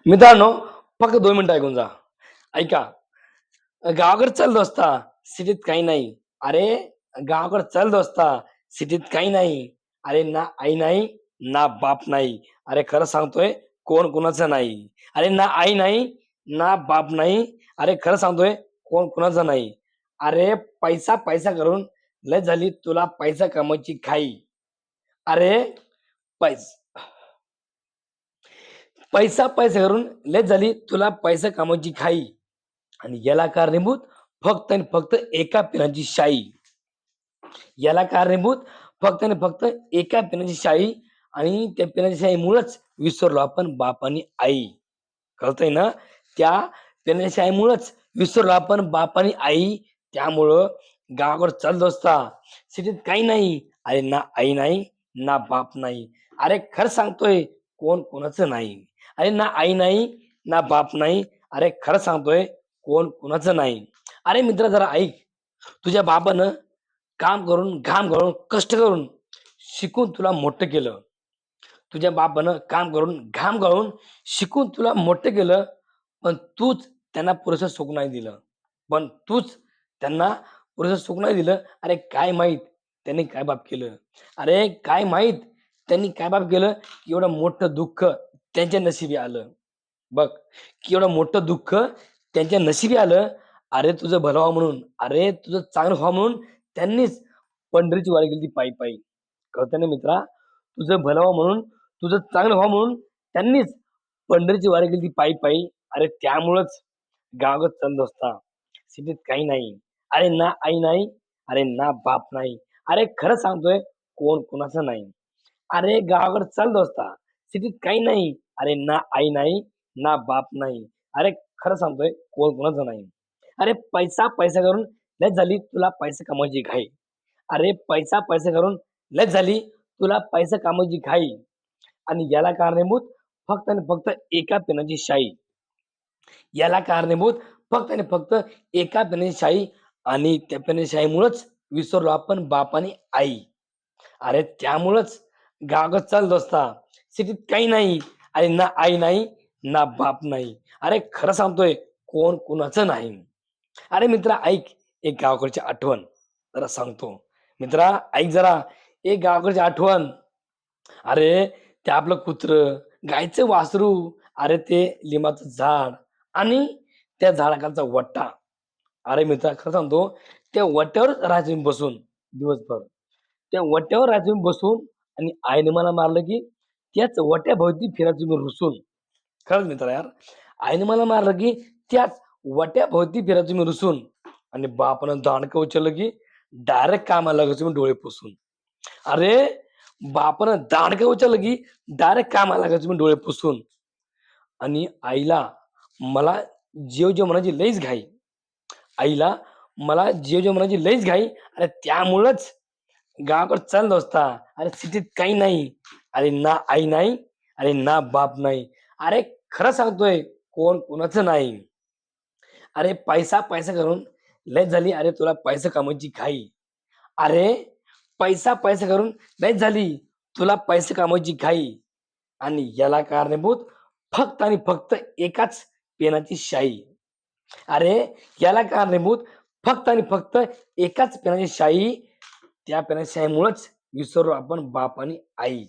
मित्रांनो, फक्त 2 मिनिटं ऐकून जा. ऐका, गावाकडे चल दोस्ता, सिटीत काही नाही. अरे, गावाकडे चल दोस्ता, सिटीत काही नाही. अरे, ना आई नाही, ना बाप नाही. अरे, खरं सांगतोय, कोण कुणाचं नाही. अरे, ना आई नाही, ना बाप नाही. अरे, खरं सांगतोय, कोण कुणाचं नाही. अरे, पैसा पैसा करून लय झाली तुला पैसा कमवायची घाई. अरे, पैस पैसा पैसा करून लय झाली तुला पैसा कमवायची घाई. आणि याला कारणीभूत फक्त आणि फक्त एका पेनाची शाई. याला कारणीभूत फक्त आणि फक्त एका पेनाची शाई आणि त्या पेनाच्या शाईमुळेच विसरलो आपण बाप आणि आई. कळतंय ना? त्या पेनाच्या शाईमुळेच विसरलो आपण बाप आणि आई. त्यामुळं गावाकडे चल दोस्ता, सिटीत काही नाही. अरे ना आई नाही, ना बाप नाही. अरे खरं सांगतोय, कोण कोणाचं नाही. अरे ना आई नाही, ना बाप नाही. अरे खरं सांगतोय, कोण कुणाचं नाही. अरे मित्रा जरा ऐक. तुझ्या बाबानं काम करून, घाम गाळून, कष्ट करून शिकून तुला मोठं केलं. तुझ्या बापानं काम करून, घाम गाळून शिकून तुला मोठं केलं. पण तूच त्यांना पुरेसं सुख नाही दिलं. पण तूच त्यांना पुरेसं सुख नाही दिलं. अरे काय माहीत त्यांनी काय पाप केलं? अरे काय माहीत त्यांनी काय पाप केलं, की एवढं मोठं दुःख त्यांच्या नशिबी आलं. बघ, की एवढं मोठं दुःख त्यांच्या नशिबी आलं. अरे तुझं भलं व्हावं म्हणून, अरे तुझं चांगलं व्हावं म्हणून त्यांनीच पंढरीची वारी केली पायी पायी. कळतं ना मित्रा? तुझं भलं व्हावं म्हणून, तुझं चांगलं व्हावं म्हणून त्यांनीच पंढरीची वारी केली पायी पायी. अरे त्यामुळंच गावात चालत असता. सिटीत काही नाही. अरे ना आई नाही, अरे ना बाप नाही. अरे खरं सांगतोय, कोण कुणाचं नाही. अरे गावाकडे चल दोस्ता, सिटीत काही नाही. अरे ना आई नाही, ना बाप नाही. अरे खरं सांगतोय, कोण कुणाचं नाही. अरे पैसा पैसा करून लय झाली तुला पैसा कमवायची घाई. अरे पैसा पैसा करून लय झाली तुला पैसा कमवायची घाई. आणि याला कारणीभूत फक्त आणि फक्त एका पेनाची शाई. याला कारणीभूत फक्त आणि फक्त एका पेनाची शाई आणि त्या पेनाच्या शाईमुळेच विसरलो आपण बाप आणि आई. अरे त्यामुळंच गावाकडे चल दोस्ता, सिटीत काही नाही. अरे ना आई नाही, ना बाप नाही. अरे खरं सांगतोय, कोण कुणाचं नाही. अरे मित्रा ऐक, एक गावाकडची आठवण जरा सांगतो. मित्रा ऐक जरा, एक गावाकडची आठवण. अरे ते आपलं कुत्रं, गाईचं वासरू, अरे ते लिंबाचं झाड आणि त्या झाडाखालचा वट्टा. अरे मित्रा खरं सांगतो, त्या वट्यावर राहायचो मी बसून दिवसभर. त्या वट्यावर राहायचो मी बसून आणि आईने मला मारलं, की त्याच वट्याभोवती फिरायचो मी रुसून. खरंच मित्र यार. आईने मला मारलं, की त्याच वट्याभोवती फिरायचो मी रुसून आणि बापानं दांडकं उचललं, की डायरेक्ट कामाला लागायचो मी डोळे पुसून. अरे बापानं दांडकं उचललं, की डायरेक्ट कामाला लागायचो मी डोळे पुसून. आणि आईला मला जेव म्हणायची लईच घाई. आईला मला जेव म्हणायची लईच घाई. अरे त्यामुळंच गावाकडे चल दोस्ता. अरे सिटीत काही नाही. अरे ना आई नाही, अरे ना बाप नाही. अरे खरं सांगतोय, कोण कुणाचं नाही. अरे पैसा पैसा करून लय झाली अरे तुला पैसा कमवायची घाई. अरे पैसा पैसा करून लय झाली तुला पैसे कमवायची घाई. आणि याला कारणीभूत फक्त आणि फक्त एकाच पेनाची शाई. अरे याला कारणीभूत फक्त आणि फक्त एकाच पेनाची शाई. त्या पेनाच्या शाईमुळेच विसरलो आपण बाप आणि आई.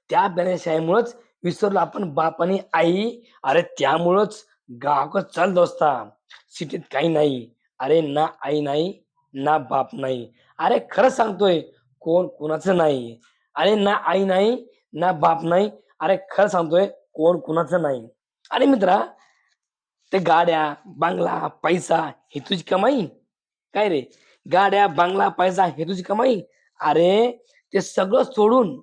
त्या पेनाच्या शाईमुळेच विसरलो आपण बाप आणि आई. अरे त्यामुळंच गावाकडं चल दोस्ता, सिटीत काही नाही. अरे ना आई नाही, ना बाप नाही. अरे खरं सांगतोय, कोण कुणाचं नाही. अरे ना आई नाही, ना बाप नाही. अरे खरं सांगतोय, कोण कुणाचं नाही. अरे मित्रा, ते गाड्या, बंगला, पैसा ही तुझी कमाई? काय रे? गाड्या, बंगला, पैसा हे तुझी कमाई? अरे ते सगळं सोडून,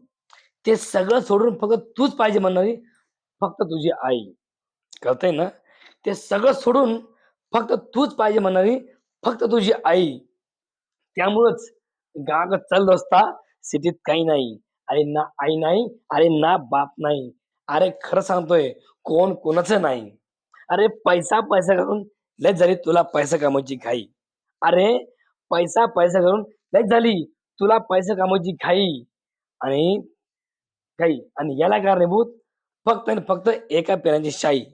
ते सगळं सोडून फक्त तूच पाहिजे म्हणणारी फक्त तुझी आई. कळतंय ना? ते सगळं सोडून फक्त तूच पाहिजे म्हणणारी फक्त तुझी आई. त्यामुळंच गावाकडे चल दोस्ता, सिटीत काही नाही. अरे ना आई नाही, अरे ना बाप नाही. अरे खरं सांगतोय, कोण कोणाचं नाही. अरे पैसा पैसा करून लय झाली तुला पैसा कमवायची घाई. अरे पैसा पैसा करून लय झाली तुला पैसा कमवायची घाई आणि घाई आणि याला कारणीभूत फक्त आणि फक्त एका पेनाची शाई.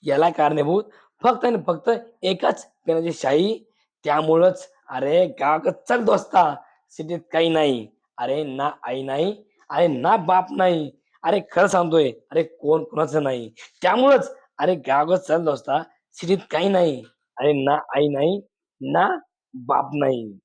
याला कारणीभूत फक्त आणि फक्त एकाच पेनाची शाई. त्यामुळंच अरे गावाकडं चल दोस्ता, सिटीत काही नाही. अरे ना आई नाही, अरे ना बाप नाही. अरे खरं सांगतोय, अरे कोण कुणाचं नाही. त्यामुळंच अरे गावाकडं चल दोस्ता, सिटीत काही नाही. अरे ना आई नाही, ना बाप नाही.